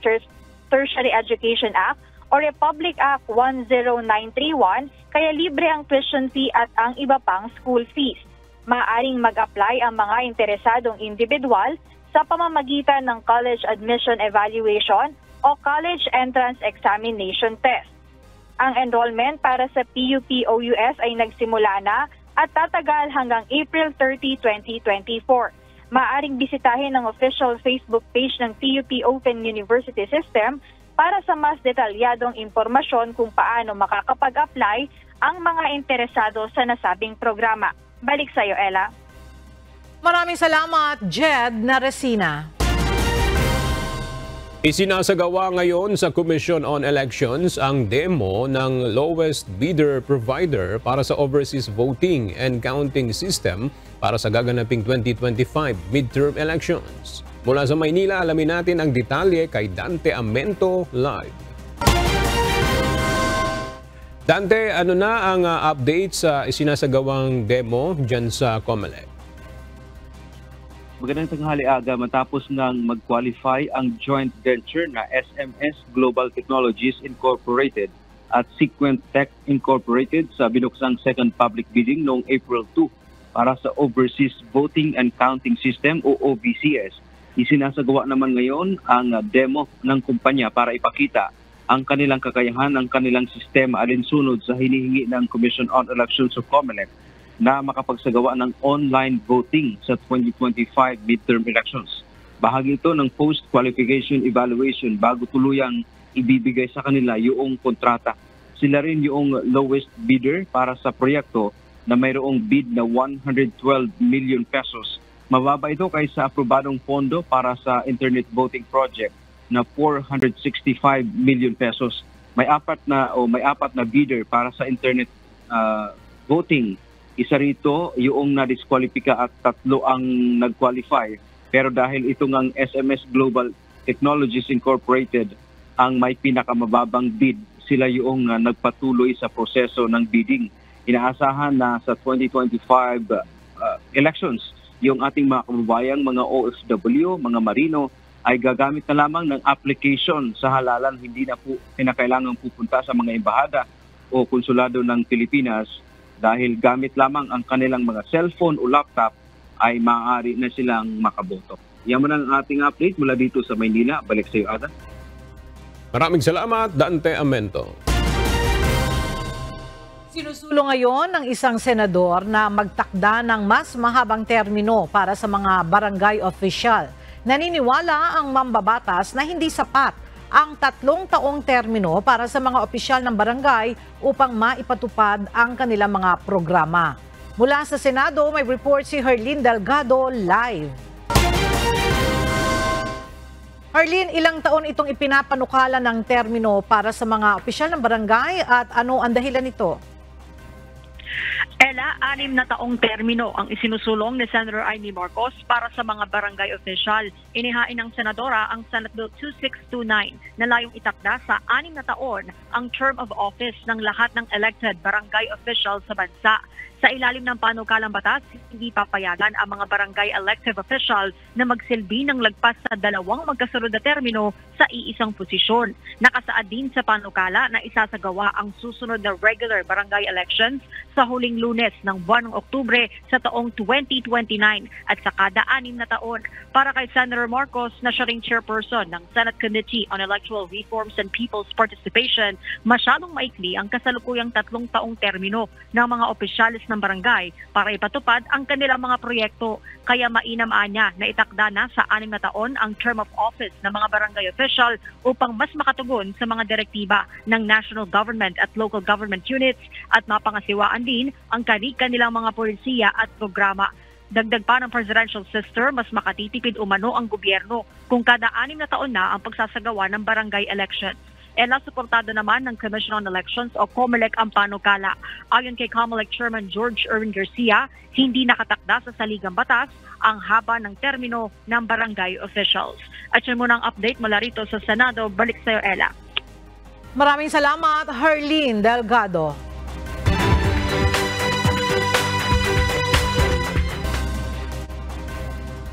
Tertiary Education Act o Republic Act 10931, kaya libre ang tuition fee at ang iba pang school fees. Maaring mag-apply ang mga interesadong individual sa pamamagitan ng College Admission Evaluation o College Entrance Examination Test. Ang enrollment para sa PUP-OUS ay nagsimula na at tatagal hanggang April 30, 2024. Maaring bisitahin ang official Facebook page ng PUP Open University System para sa mas detalyadong impormasyon kung paano makakapag-apply ang mga interesado sa nasabing programa. Balik sa iyo, Ella. Maraming salamat, Jed Naresina. Isinasagawa ngayon sa Commission on Elections ang demo ng lowest bidder provider para sa overseas voting and counting system para sa gaganaping 2025 midterm elections. Mula sa Maynila, alamin natin ang detalye kay Dante Amento live. Dante, ano na ang update sa isinasagawang demo dyan sa COMELEC? Magandang tanghali, Aga. Matapos ngang mag-qualify ang joint venture na SMS Global Technologies Incorporated at Sequent Tech Incorporated sa binuksang second public bidding noong April 2 para sa Overseas Voting and Counting System o OVCS. Isinasagawa naman ngayon ang demo ng kumpanya para ipakita ang kanilang kakayahan ng kanilang sistema alinsunod sa hinihingi ng Commission on Elections of COMELEC na makapagsagawa ng online voting sa 2025 midterm elections. Bahagi ito ng post-qualification evaluation bago tuluyang ibibigay sa kanila yung kontrata. Sila rin yung lowest bidder para sa proyekto na mayroong bid na 112 million pesos. Mababa ito kaysa aprobadong pondo para sa internet voting project na 465 million pesos. May apat na bidder para sa internet voting. Isa rito yung na-disqualifika at 3 ang nag-qualify. Pero dahil ito ng SMS Global Technologies Incorporated ang may pinakamababang bid, sila yung nagpatuloy sa proseso ng bidding. Inaasahan na sa 2025 elections, yung ating mga kababayang mga OFW, mga Marino, ay gagamit na lamang ng application sa halalan, hindi na po kinakailangang pupunta sa mga embahada o konsulado ng Pilipinas. Dahil gamit lamang ang kanilang mga cellphone o laptop ay maaari na silang makaboto. Yan mo ang ating update mula dito sa Maynila. Balik sa iyo, Ada. Maraming salamat, Dante Amento. Sinusulong ngayon ng isang senador na magtakda ng mas mahabang termino para sa mga barangay official. Naniniwala ang mambabatas na hindi sapat ang 3 taong termino para sa mga opisyal ng barangay upang maipatupad ang kanilang mga programa. Mula sa Senado, may report si Herlin Delgado live. Herlin, ilang taon itong ipinapanukala ng termino para sa mga opisyal ng barangay at ano ang dahilan nito? Ella, 6 na taong termino ang isinusulong ni Senator Amy Marcos para sa mga barangay official. Inihain ng senadora ang Senate Bill 2629 na layong itakda sa 6 na taon ang term of office ng lahat ng elected barangay official sa bansa. Sa ilalim ng panukalang batas, hindi papayagan ang mga barangay elective officials na magsilbi ng lagpas sa 2 magkasunod na termino sa iisang posisyon. Nakasaad din sa panukala na isasagawa ang susunod na regular barangay elections sa huling Lunes ng buwan ng Oktubre sa taong 2029 at sa kada 6 na taon. Para kay Senator Marcos na siya ring chairperson ng Senate Committee on Electoral Reforms and People's Participation, masyadong maikli ang kasalukuyang 3 taong termino ng mga opisyalis ng barangay para ipatupad ang kanilang mga proyekto. Kaya mainam niya na itakda na sa 6 na taon ang term of office ng mga barangay official upang mas makatugon sa mga direktiba ng national government at local government units at mapangasiwaan din ang kanilang mga polisiya at programa. Dagdag pa ng presidential sister, mas makatitipid umano ang gobyerno kung kada 6 na taon na ang pagsasagawa ng barangay elections. Ella, suportado naman ng Commission on Elections o COMELEC ang panukala. Ayon kay COMELEC Chairman George Erwin Garcia, hindi nakatakda sa saligang batas ang haba ng termino ng barangay officials. At yun muna ang update mula rito sa Senado. Balik sa iyo, Ella. Maraming salamat, Herlene Delgado.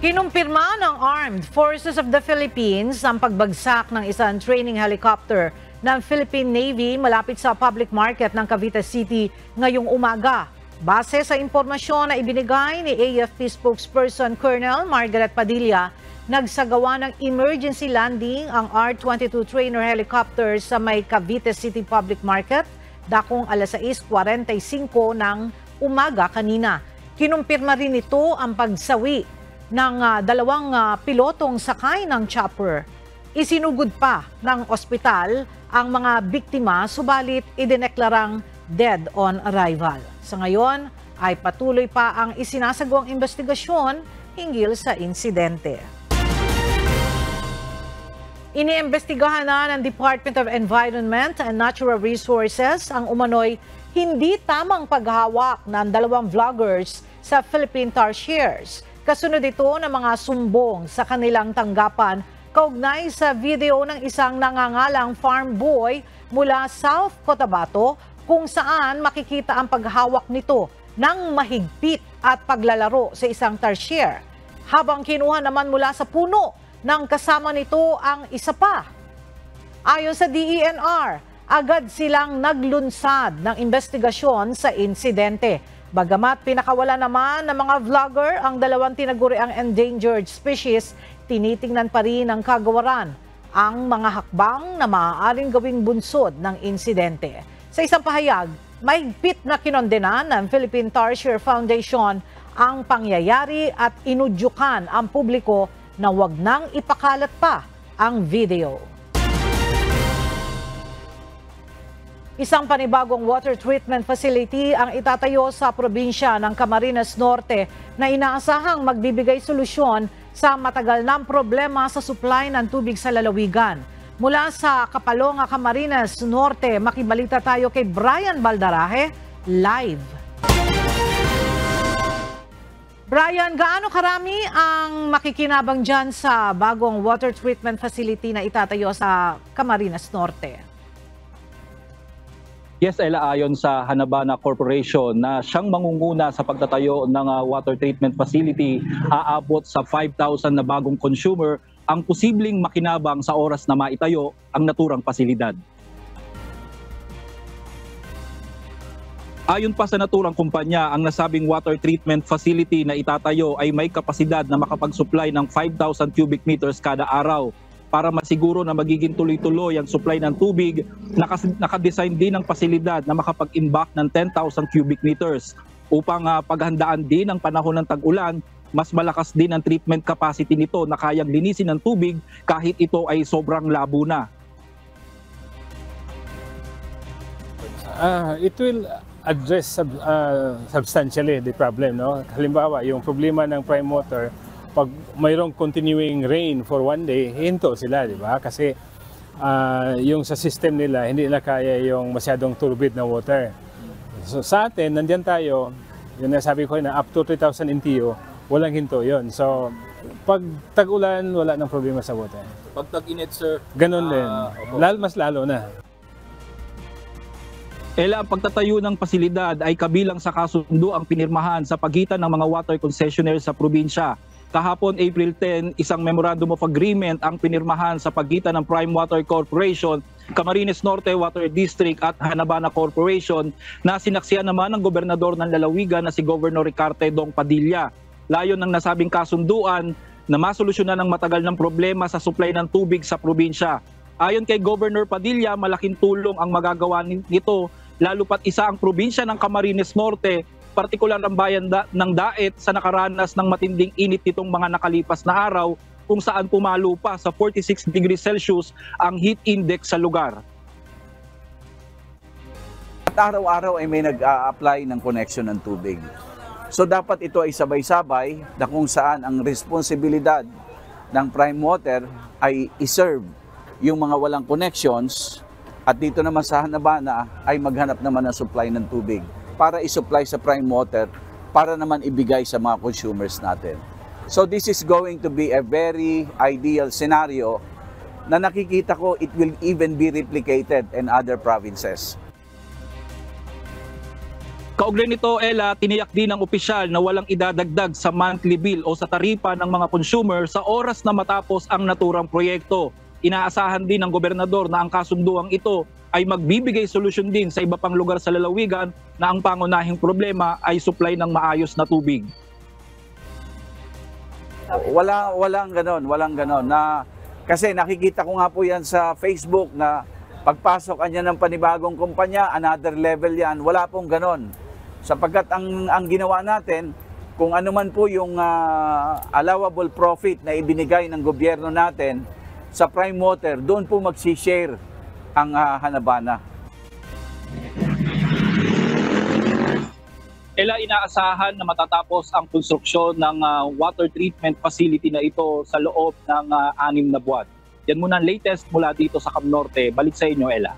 Kinumpirma ng Armed Forces of the Philippines ang pagbagsak ng isang training helicopter ng Philippine Navy malapit sa public market ng Cavite City ngayong umaga. Base sa impormasyon na ibinigay ni AFP spokesperson Colonel Margaret Padilla, nagsagawa ng emergency landing ang R-22 trainer helicopter sa may Cavite City Public Market dakong alas 6:45 ng umaga kanina. Kinumpirma rin ito ang pagsawi ng 2 pilotong sakay ng chopper. Isinugod pa ng ospital ang mga biktima, subalit idineklarang dead on arrival. Sa ngayon ay patuloy pa ang isinasagawang investigasyon hinggil sa insidente. Iniimbestigahan na ng Department of Environment and Natural Resources ang umano'y hindi tamang paghawak ng 2 vloggers sa Philippine Tar Shears. Kasunod ito ng mga sumbong sa kanilang tanggapan kaugnay sa video ng isang nangangalang farm boy mula South Cotabato kung saan makikita ang paghawak nito ng mahigpit at paglalaro sa isang tarsier. Habang kinuha naman mula sa puno ng kasama nito ang isa pa. Ayon sa DENR, agad silang naglunsad ng investigasyon sa insidente. Bagamat pinakawala naman ng mga vlogger ang 2 tinaguriang endangered species, tinitingnan pa rin ng kagawaran ang mga hakbang na maaaring gawing bunsod ng insidente. Sa isang pahayag, mahigpit na kinondena ng Philippine Tar Shear Foundation ang pangyayari at inudyukan ang publiko na huwag nang ipakalat pa ang video. Isang panibagong water treatment facility ang itatayo sa probinsya ng Camarines Norte na inaasahang magbibigay solusyon sa matagal ng problema sa supply ng tubig sa lalawigan. Mula sa Kapalonga, Camarines Norte, makibalita tayo kay Brian Baldaraje, live. Brian, gaano karami ang makikinabang dyan sa bagong water treatment facility na itatayo sa Camarines Norte? Yes, Ella, ayon sa Hanabana Corporation na siyang mangunguna sa pagtatayo ng water treatment facility, aabot sa 5,000 na bagong consumer ang posibleng makinabang sa oras na maitayo ang naturang pasilidad. Ayon pa sa naturang kumpanya, ang nasabing water treatment facility na itatayo ay may kapasidad na makapag-supply ng 5,000 cubic meters kada araw. Para masiguro na magiging tuloy-tuloy ang supply ng tubig, nakadesign din ang pasilidad na makapag-imbak ng 10,000 cubic meters. Upang paghandaan din ang panahon ng tag-ulan, mas malakas din ang treatment capacity nito na kayang linisin ng tubig kahit ito ay sobrang labo na. It will address substantially the problem. No? Halimbawa, yung problema ng prime water, pag mayroong continuing rain for one day, hinto sila, di ba? Kasi yung sa system nila, hindi na kaya yung masyadong turbid na water. So sa atin, nandyan tayo, yun na sabi ko na up to 3,000 NTU, walang hinto yun. So pag tag-ulan, wala nang problema sa water. Pag tag-init, sir, ganun din. Mas lalo na. Ela, ang pagtatayo ng pasilidad ay kabilang sa kasundo ang pinirmahan sa pagitan ng mga water concessionaires sa probinsya. Kahapon, April 10, isang Memorandum of Agreement ang pinirmahan sa pagitan ng Prime Water Corporation, Camarines Norte Water District at Hanabana Corporation na sinaksihan naman ng gobernador ng Lalawigan na si Governor Ricarte Dong Padilla. Layon ng nasabing kasunduan na masolusyonan ng matagal ng problema sa supply ng tubig sa probinsya. Ayon kay Governor Padilla, malaking tulong ang magagawa nito lalo pat isa ang probinsya ng Camarines Norte, partikular ang bayan ng Daet sa nakaranas ng matinding init nitong mga nakalipas na araw kung saan pumalo pa sa 46 degrees Celsius ang heat index sa lugar. At araw-araw ay may nag-a-apply ng connection ng tubig. So dapat ito ay sabay-sabay na kung saan ang responsibilidad ng Prime Water ay iserve yung mga walang connections at dito naman sa Hanabana ay maghanap naman ng supply ng tubig para i-supply sa Prime Water para naman ibigay sa mga consumers natin. So this is going to be a very ideal scenario na nakikita ko it will even be replicated in other provinces. Kaugnay nito, Ella, tiniyak din ng opisyal na walang idadagdag sa monthly bill o sa taripa ng mga consumer sa oras na matapos ang naturang proyekto. Inaasahan din ng gobernador na ang kasunduang ito ay magbibigay solusyon din sa iba pang lugar sa lalawigan na ang pangunahing problema ay supply ng maayos na tubig. Walang ganon na kasi nakikita ko nga po yan sa Facebook na pagpasok niya ng panibagong kumpanya, another level yan. Wala pong ganon. Sapagkat ang ginawa natin, kung ano man po yung allowable profit na ibinigay ng gobyerno natin sa Prime Water, doon po magsishare ang Hanabana. Ela, inaasahan na matatapos ang konstruksyon ng water treatment facility na ito sa loob ng 6 na buwan. Yan muna ang latest mula dito sa Cam Norte. Balik sa inyo, Ela.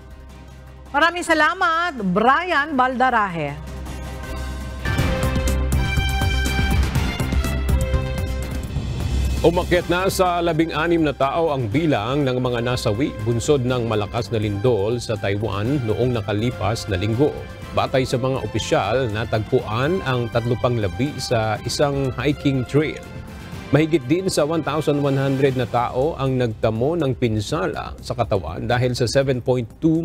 Maraming salamat, Brian Baldarahe. Umakyat na sa 16 na tao ang bilang ng mga nasawi bunsod ng malakas na lindol sa Taiwan noong nakalipas na linggo. Batay sa mga opisyal, natagpuan ang 3 pang labi sa isang hiking trail. Mahigit din sa 1,100 na tao ang nagtamo ng pinsala sa katawan dahil sa 7.2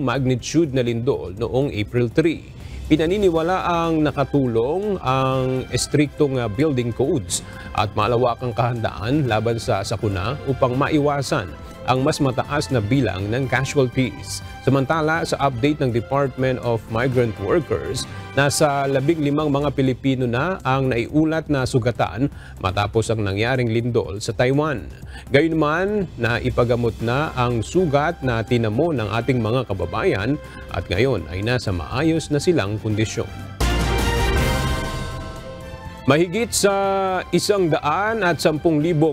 magnitude na lindol noong April 3. Pinaniniwala ang nakatulong ang estriktong building codes at malawakang kahandaan laban sa sakuna upang maiwasan ang mas mataas na bilang ng casualties. Samantala, sa update ng Department of Migrant Workers, nasa 15 mga Pilipino na ang naiulat na sugatan matapos ang nangyaring lindol sa Taiwan. Gayunman, naipagamot na ang sugat na tinamo ng ating mga kababayan at ngayon ay nasa maayos na silang kondisyon. Mahigit sa 110,000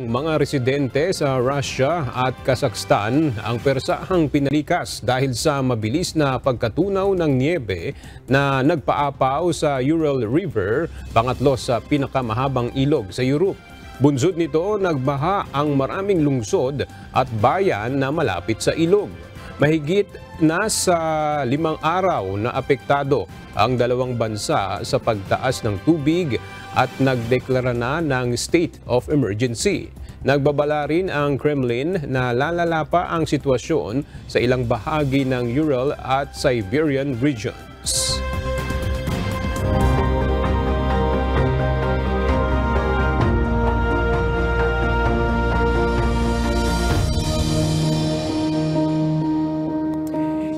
mga residente sa Russia at Kazakhstan ang persahang pinalikas dahil sa mabilis na pagkatunaw ng niebe na nagpaapaw sa Ural River, pangatlo sa pinakamahabang ilog sa Europe. Bunsod nito, nagbaha ang maraming lungsod at bayan na malapit sa ilog. Mahigit na sa 5 araw na apektado ang dalawang bansa sa pagtaas ng tubig at nagdeklara na ng state of emergency. Nagbabala rin ang Kremlin na lalala pa ang sitwasyon sa ilang bahagi ng Ural at Siberian regions.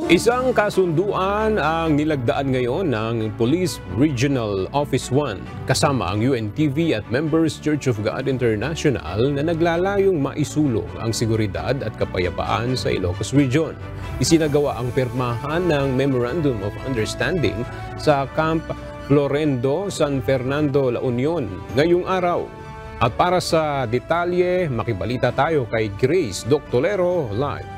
Isang kasunduan ang nilagdaan ngayon ng Police Regional Office 1 kasama ang UNTV at Members Church of God International na naglalayong maisulong ang seguridad at kapayapaan sa Ilocos Region. Isinagawa ang pirmahan ng Memorandum of Understanding sa Camp Florendo, San Fernando, La Union ngayong araw. At para sa detalye, makibalita tayo kay Grace Doctolero live.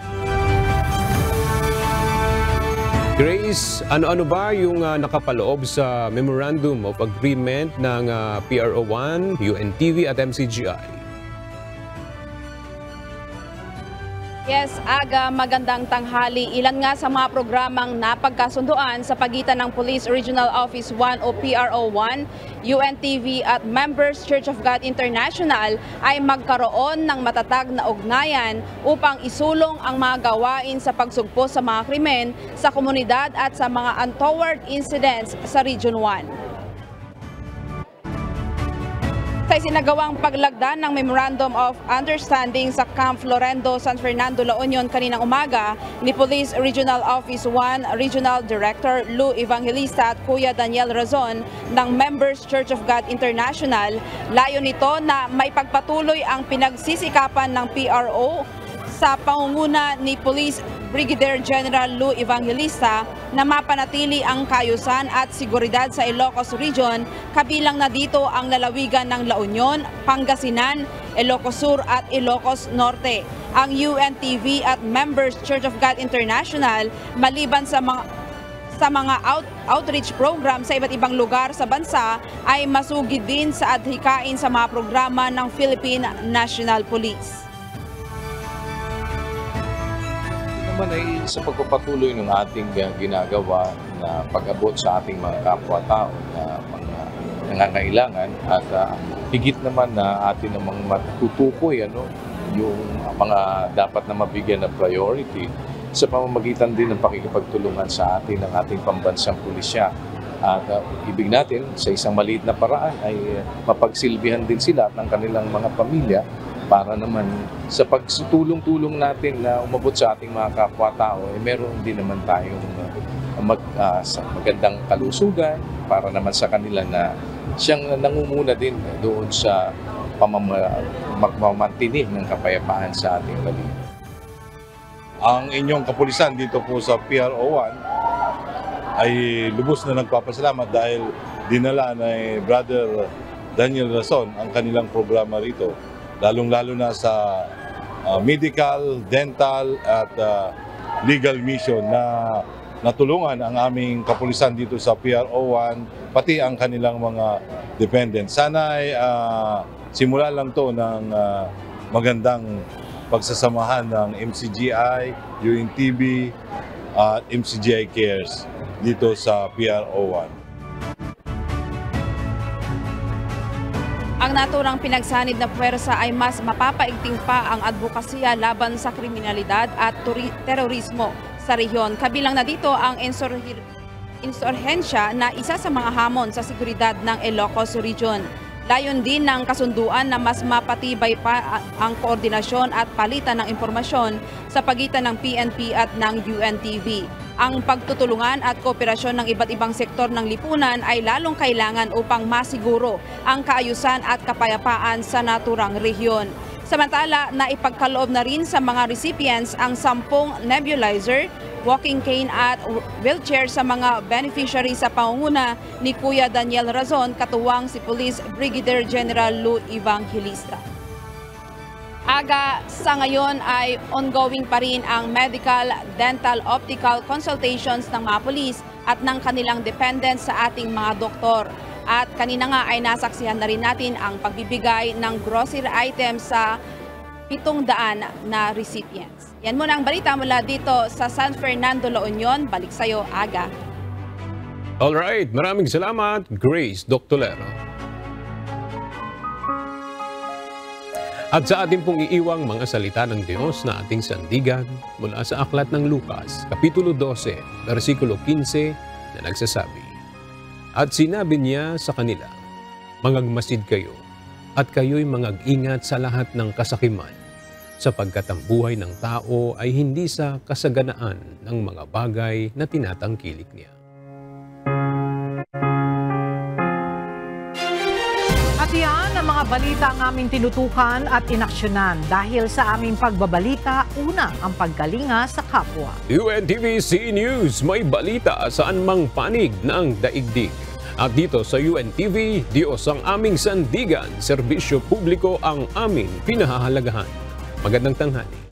Grace, ano-ano ba yung nakapaloob sa Memorandum of Agreement ng PRO1, UNTV at MCGI? Yes, Aga, magandang tanghali. Ilan nga sa mga programang napagkasunduan sa pagitan ng Police Regional Office 1 o PRO1, UNTV at Members Church of God International ay magkaroon ng matatag na ugnayan upang isulong ang mga gawain sa pagsugpo sa mga krimen sa komunidad at sa mga untoward incidents sa Region 1. Sa isinagawang paglagda ng Memorandum of Understanding sa Camp Florendo, San Fernando, La Union kaninang umaga ni Police Regional Office 1 Regional Director Lou Evangelista at Kuya Daniel Razon ng Members Church of God International, layon nito na may pagpatuloy ang pinagsisikapan ng PRO sa pangunguna ni Police Brigadier General Lou Evangelista na mapanatili ang kaayusan at seguridad sa Ilocos Region, kabilang na dito ang lalawigan ng La Union, Pangasinan, Ilocos Sur at Ilocos Norte. Ang UNTV at Members Church of God International, maliban sa mga outreach program sa iba't ibang lugar sa bansa, ay masugid din sa adhikain sa mga programa ng Philippine National Police. Naman ay sa pagpapatuloy ng ating ginagawa na pag-abot sa ating mga kapwa-tao na mga nangangailangan at higit naman na atin namang matutukoy yung mga dapat na mabigyan na priority sa pamamagitan din ng pakikipagtulungan sa atin ng ating pambansang pulisya. At ibig natin sa isang maliit na paraan ay mapagsilbihan din sila at ng kanilang mga pamilya para naman sa pagtulong-tulong natin na umabot sa ating mga kapwa-tao, meron din naman tayong magandang kalusugan para naman sa kanila na siyang nangunguna din doon sa pagmamantinig ng kapayapaan sa ating paligid. Ang inyong kapulisan dito po sa PRO1 ay lubos na nagpapasalamat dahil dinala ni Brother Daniel Razon ang kanilang programa rito. Lalong-lalo na sa medical, dental at legal mission na natulungan ang aming kapulisan dito sa PRO1 pati ang kanilang mga dependents. Sana ay simula lang to ng magandang pagsasamahan ng MCGI, UNTV at MCGI Cares dito sa PRO1. Ang naturang pinagsanid na puwersa ay mas mapapaigting pa ang advokasya laban sa kriminalidad at terorismo sa rehiyon. Kabilang na dito ang insurhensya na isa sa mga hamon sa seguridad ng Ilocos Region. Layon din ng kasunduan na mas mapatibay pa ang koordinasyon at palitan ng impormasyon sa pagitan ng PNP at ng UNTV. Ang pagtutulungan at kooperasyon ng iba't ibang sektor ng lipunan ay lalong kailangan upang masiguro ang kaayusan at kapayapaan sa naturang rehiyon. Samantala, naipagkaloob na rin sa mga recipients ang 10 nebulizer, walking cane at wheelchair sa mga beneficiary sa pangunguna ni Kuya Daniel Razon, katuwang si Police Brigadier General Lou Evangelista. Aga, sa ngayon ay ongoing pa rin ang medical, dental, optical consultations ng mga pulis at ng kanilang dependents sa ating mga doktor. At kanina nga ay nasaksihan na rin natin ang pagbibigay ng grocery items sa 700 na recipients. Yan muna ang balita mula dito sa San Fernando, La Union. Balik sa'yo, Aga. Alright, maraming salamat, Grace Doctolero. At sa ating pong iiwang mga salita ng Diyos na ating sandigan mula sa Aklat ng Lucas, Kapitulo 12, versikulo 15 na nagsasabi, "At sinabi niya sa kanila, mangagmasid kayo, at kayo'y mangag-ingat sa lahat ng kasakiman, sapagkat ang buhay ng tao ay hindi sa kasaganaan ng mga bagay na tinatangkilik niya." At yan ang mga balita ang aming tinutukan at inaksyonan dahil sa aming pagbabalita, una ang pagkalinga sa kapwa. UNTV-C News, may balita saan mang panig ng daigdig. At dito sa UNTV, Diyos ang aming sandigan, serbisyo publiko ang aming pinahahalagahan. Magandang tanghali.